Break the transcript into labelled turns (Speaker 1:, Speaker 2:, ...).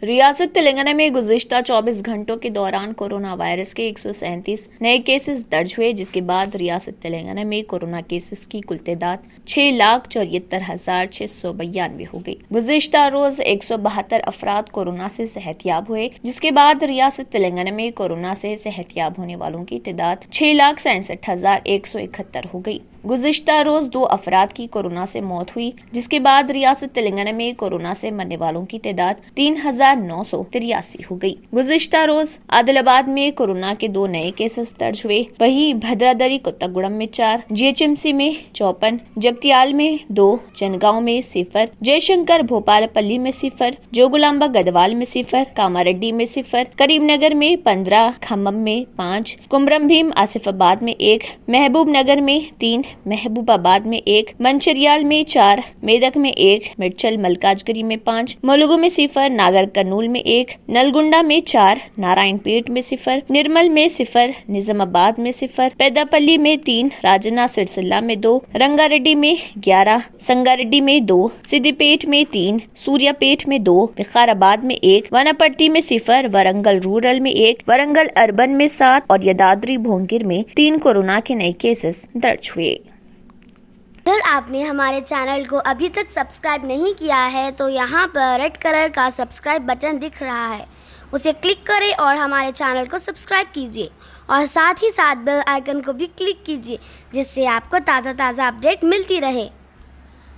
Speaker 1: रियासत तेलंगाना में गुज़िश्ता 24 घंटों के दौरान कोरोना वायरस के 137 नए केसेस दर्ज हुए, जिसके बाद रियासत तेलंगाना में कोरोना केसेस की कुल तादाद 6,74,692 हो गई। गुज़िश्ता रोज 172 अफराद कोरोना से सेहतयाब हुए, जिसके बाद रियासत तेलंगाना में कोरोना से सेहतयाब होने वालों की तादाद 6,67,171 हो गई। गुज़िश्ता रोज 2 अफराद की कोरोना से मौत हुई, जिसके बाद रियासत तेलंगाना में कोरोना से मरने वालों की तादाद 3,983 हो गई। गुज़िश्ता रोज आदिलाबाद में कोरोना के 2 नए केसेस दर्ज हुए, वहीं भद्रादरी कोत्तागुड़म में 4, जीएचएमसी में 54, जगतियाल में 2, जनगांव में 0, जयशंकर भोपालपल्ली में 0, जोगुलांबा गढ़वाल में 0, कामारेड्डी में 0, करीमनगर में 15, खम्मम में 5, कुमरम भीम आसिफाबाद में 1, महबूब नगर में 3, महबूबाबाद में 1, मंचिरियाल में 4, मेदक में 1, मिर्चल मलकाजगिरी में 5, मुलुगु में 0, नागर कर्नूल में 1, नलगुंडा में 4, नारायणपेट में 0, निर्मल में 0, निजामाबाद में 0, पेदापल्ली में 3, राजना सिरसिल्ला में 2, रंगारेड्डी में 11, संगारेड्डी में 2, सिद्दीपेट में 3, सूर्यापेट में 2, विकाराबाद में 1, वनापट्टी में 0, वरंगल रूरल में 1, वरंगल अर्बन में 7 और यदाद्री भोंगिर में 3 कोरोना के नए केसेस दर्ज हुए।
Speaker 2: अगर आपने हमारे चैनल को अभी तक सब्सक्राइब नहीं किया है तो यहाँ पर रेड कलर का सब्सक्राइब बटन दिख रहा है, उसे क्लिक करें और हमारे चैनल को सब्सक्राइब कीजिए और साथ ही साथ बेल आइकन को भी क्लिक कीजिए, जिससे आपको ताज़ा अपडेट मिलती रहे।